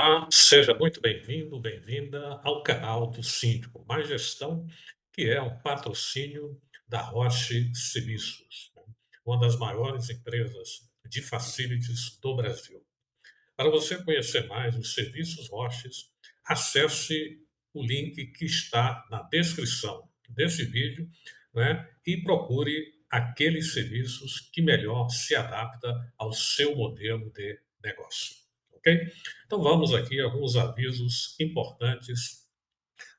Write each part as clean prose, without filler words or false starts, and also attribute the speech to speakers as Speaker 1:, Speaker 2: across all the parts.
Speaker 1: Olá, seja muito bem-vindo, bem-vinda ao canal do Síndico Mais Gestão, que é um patrocínio da Roche Serviços, né, uma das maiores empresas de facilities do Brasil. Para você conhecer mais os serviços Roches, acesse o link que está na descrição desse vídeo, né, e procure aqueles serviços que melhor se adapta ao seu modelo de negócio. Ok? Então vamos aqui a alguns avisos importantes,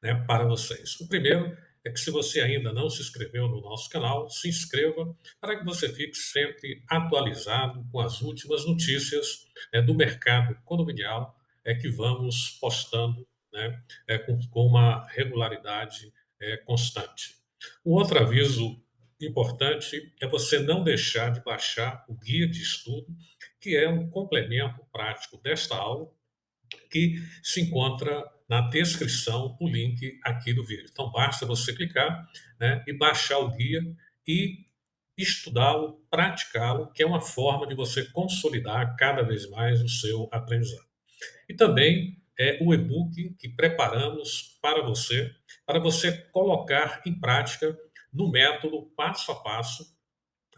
Speaker 1: né, para vocês. O primeiro é que se você ainda não se inscreveu no nosso canal, se inscreva para que você fique sempre atualizado com as últimas notícias, né, do mercado condominial, que vamos postando, né, com uma regularidade constante. Um outro aviso importante é você não deixar de baixar o guia de estudo, que é um complemento prático desta aula, que se encontra na descrição, o link aqui do vídeo. Então, basta você clicar, né, e baixar o guia e estudá-lo, praticá-lo, que é uma forma de você consolidar cada vez mais o seu aprendizado. E também é o e-book que preparamos para você colocar em prática no método passo a passo,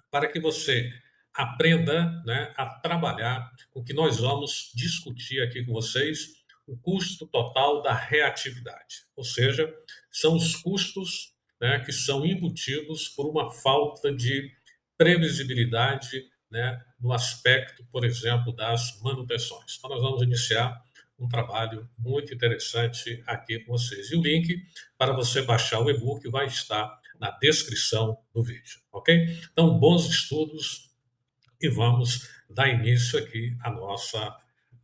Speaker 1: para que você aprenda, né, a trabalhar com o que nós vamos discutir aqui com vocês, o custo total da reatividade. Ou seja, são os custos, né, que são embutidos por uma falta de previsibilidade, né, no aspecto, por exemplo, das manutenções. Então, nós vamos iniciar um trabalho muito interessante aqui com vocês. E o link para você baixar o e-book vai estar na descrição do vídeo, ok? Então, bons estudos e vamos dar início aqui à nossa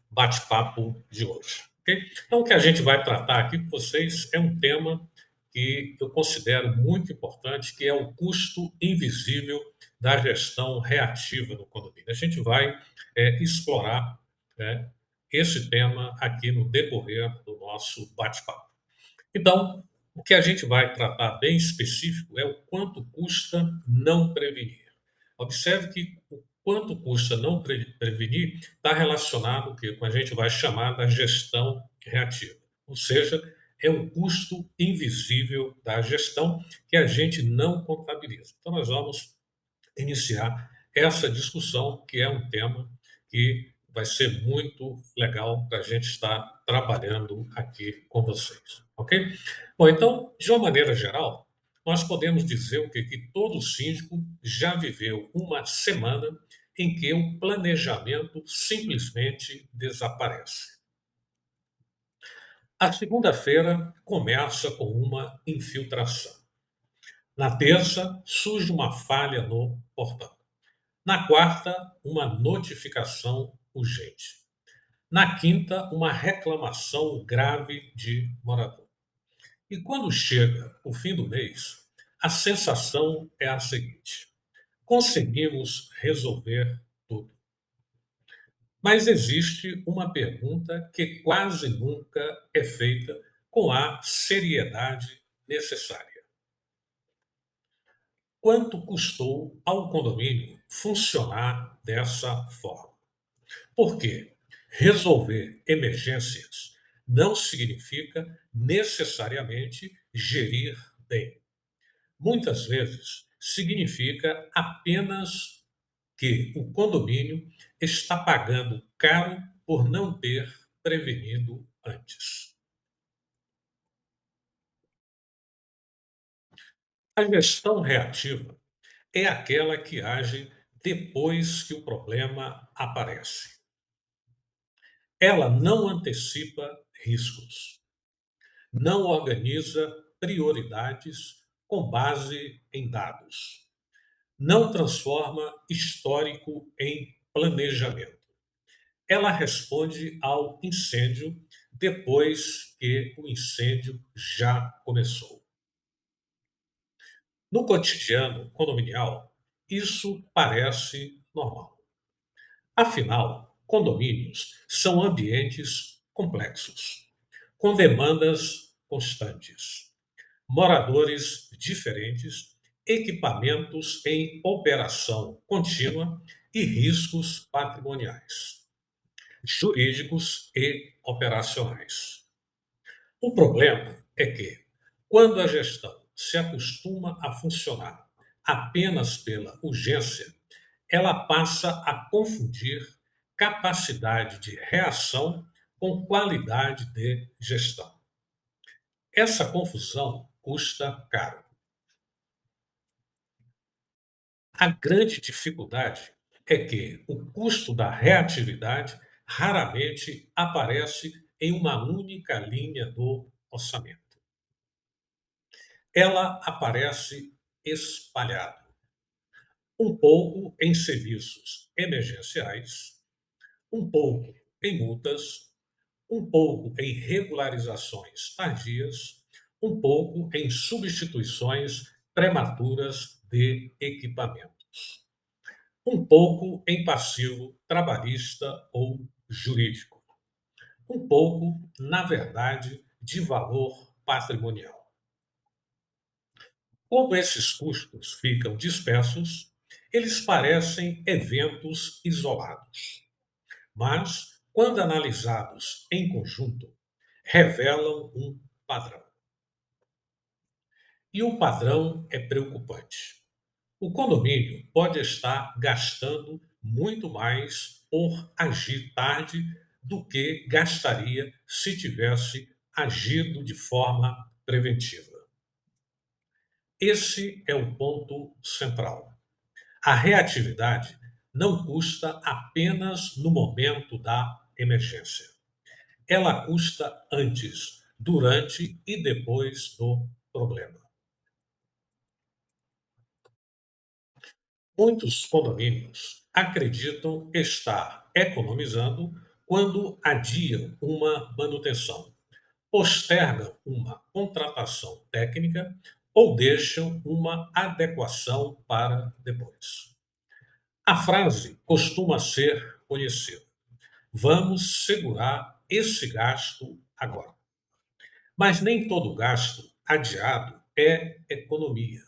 Speaker 1: bate-papo de hoje, ok? Então, o que a gente vai tratar aqui com vocês é um tema que eu considero muito importante, que é o custo invisível da gestão reativa do condomínio. A gente vai explorar, né, esse tema aqui no decorrer do nosso bate-papo. Então, o que a gente vai tratar bem específico é o quanto custa não prevenir. Observe que o quanto custa não prevenir está relacionado com a gente vai chamar da gestão reativa. Ou seja, é o custo invisível da gestão que a gente não contabiliza. Então, nós vamos iniciar essa discussão, que é um tema que vai ser muito legal para a gente estar trabalhando aqui com vocês, ok? Bom, então, de uma maneira geral, nós podemos dizer o que todo síndico já viveu uma semana em que o planejamento simplesmente desaparece. A segunda-feira começa com uma infiltração. Na terça, surge uma falha no portão. Na quarta, uma notificação urgente. Na quinta, uma reclamação grave de morador. E quando chega o fim do mês, a sensação é a seguinte: conseguimos resolver tudo. Mas existe uma pergunta que quase nunca é feita com a seriedade necessária. Quanto custou ao condomínio funcionar dessa forma? Porque resolver emergências não significa necessariamente gerir bem. Muitas vezes significa apenas que o condomínio está pagando caro por não ter prevenido antes. A gestão reativa é aquela que age depois que o problema aparece. Ela não antecipa riscos, não organiza prioridades com base em dados, não transforma histórico em planejamento. Ela responde ao incêndio depois que o incêndio já começou. No cotidiano condominial, isso parece normal. Afinal, condomínios são ambientes complexos, com demandas constantes, moradores diferentes, equipamentos em operação contínua e riscos patrimoniais. jurídicos e operacionais. O problema é que, quando a gestão se acostuma a funcionar apenas pela urgência, ela passa a confundir capacidade de reação com qualidade de gestão. Essa confusão custa caro. A grande dificuldade é que o custo da reatividade raramente aparece em uma única linha do orçamento. Ela aparece espalhada, um pouco em serviços emergenciais, um pouco em multas, um pouco em regularizações tardias, um pouco em substituições prematuras de equipamentos, um pouco em passivo trabalhista ou jurídico, um pouco, na verdade, de valor patrimonial. Como esses custos ficam dispersos, eles parecem eventos isolados, mas, quando analisados em conjunto, revelam um padrão. E o padrão é preocupante. O condomínio pode estar gastando muito mais por agir tarde do que gastaria se tivesse agido de forma preventiva. Esse é o ponto central. A reatividade não custa apenas no momento da emergência. Ela custa antes, durante e depois do problema. Muitos condomínios acreditam estar economizando quando adiam uma manutenção, postergam uma contratação técnica ou deixam uma adequação para depois. A frase costuma ser conhecida: vamos segurar esse gasto agora. Mas nem todo gasto adiado é economia.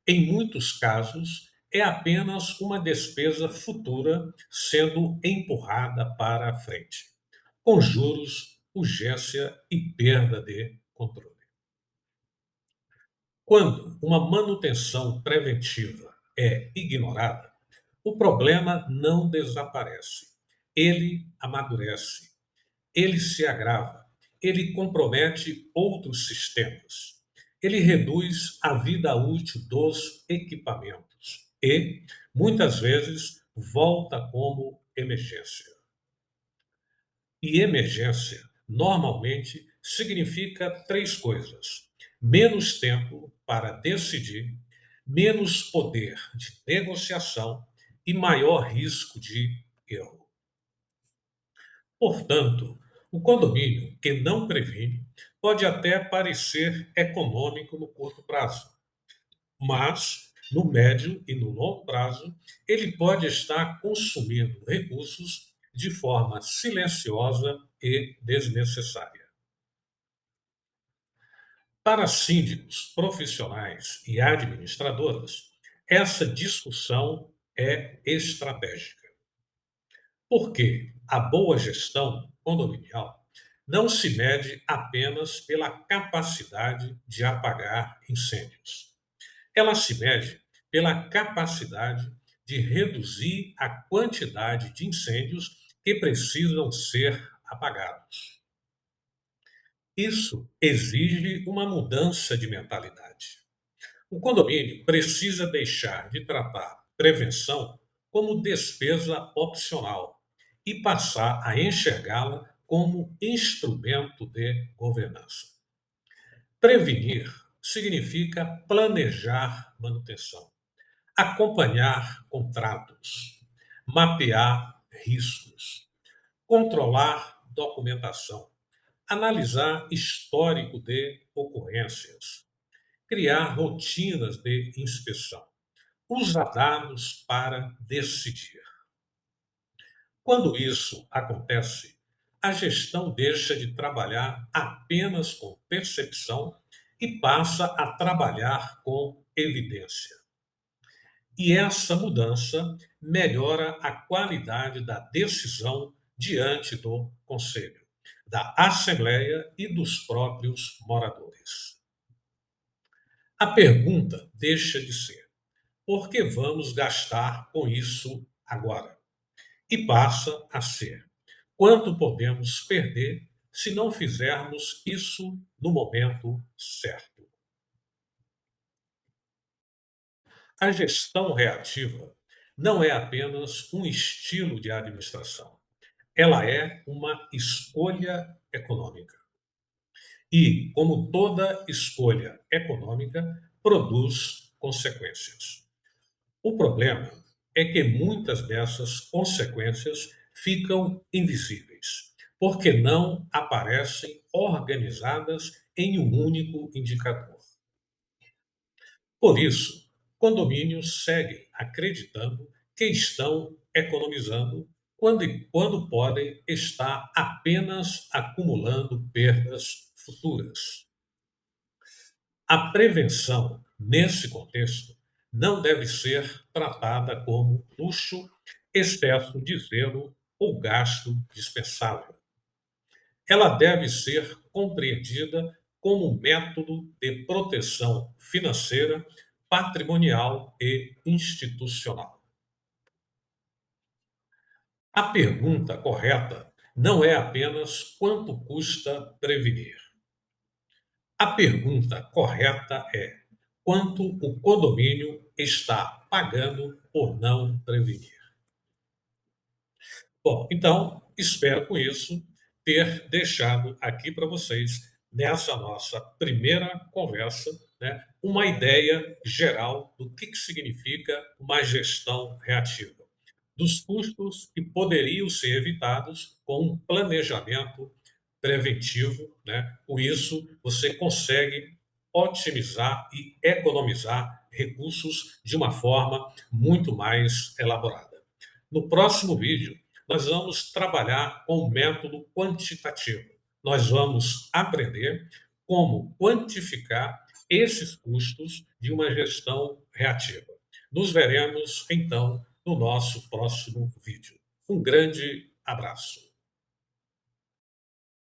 Speaker 1: Em muitos casos, é apenas uma despesa futura sendo empurrada para a frente, com juros, urgência e perda de controle. Quando uma manutenção preventiva é ignorada, o problema não desaparece. Ele amadurece, ele se agrava, ele compromete outros sistemas, ele reduz a vida útil dos equipamentos e, muitas vezes, volta como emergência. E emergência, normalmente, significa três coisas: menos tempo para decidir, menos poder de negociação e maior risco de erro. Portanto, o condomínio que não previne pode até parecer econômico no curto prazo, mas no médio e no longo prazo ele pode estar consumindo recursos de forma silenciosa e desnecessária. Para síndicos profissionais e administradoras, essa discussão é estratégica. Porque a boa gestão condominial não se mede apenas pela capacidade de apagar incêndios. Ela se mede pela capacidade de reduzir a quantidade de incêndios que precisam ser apagados. Isso exige uma mudança de mentalidade. O condomínio precisa deixar de tratar prevenção como despesa opcional e passar a enxergá-la como instrumento de governança. Prevenir significa planejar manutenção, acompanhar contratos, mapear riscos, controlar documentação, analisar histórico de ocorrências, criar rotinas de inspeção, usar dados para decidir. Quando isso acontece, a gestão deixa de trabalhar apenas com percepção e passa a trabalhar com evidência. E essa mudança melhora a qualidade da decisão diante do conselho, da assembleia e dos próprios moradores. A pergunta deixa de ser: por que vamos gastar com isso agora? E passa a ser: quanto podemos perder se não fizermos isso no momento certo? A gestão reativa não é apenas um estilo de administração, ela é uma escolha econômica. E, como toda escolha econômica, produz consequências. O problema é que muitas dessas consequências ficam invisíveis, porque não aparecem organizadas em um único indicador. Por isso, condomínios seguem acreditando que estão economizando quando podem estar apenas acumulando perdas futuras. A prevenção, nesse contexto, não deve ser tratada como luxo, excesso de zelo ou gasto dispensável. Ela deve ser compreendida como um método de proteção financeira, patrimonial e institucional. A pergunta correta não é apenas quanto custa prevenir. A pergunta correta é: quanto o condomínio está pagando por não prevenir? Bom, então, espero com isso ter deixado aqui para vocês, nessa nossa primeira conversa, né, uma ideia geral do que significa uma gestão reativa, dos custos que poderiam ser evitados com um planejamento preventivo, né? Com isso, você consegue otimizar e economizar recursos de uma forma muito mais elaborada. No próximo vídeo, nós vamos trabalhar com o método quantitativo. Nós vamos aprender como quantificar esses custos de uma gestão reativa. Nos veremos, então, no nosso próximo vídeo. Um grande abraço.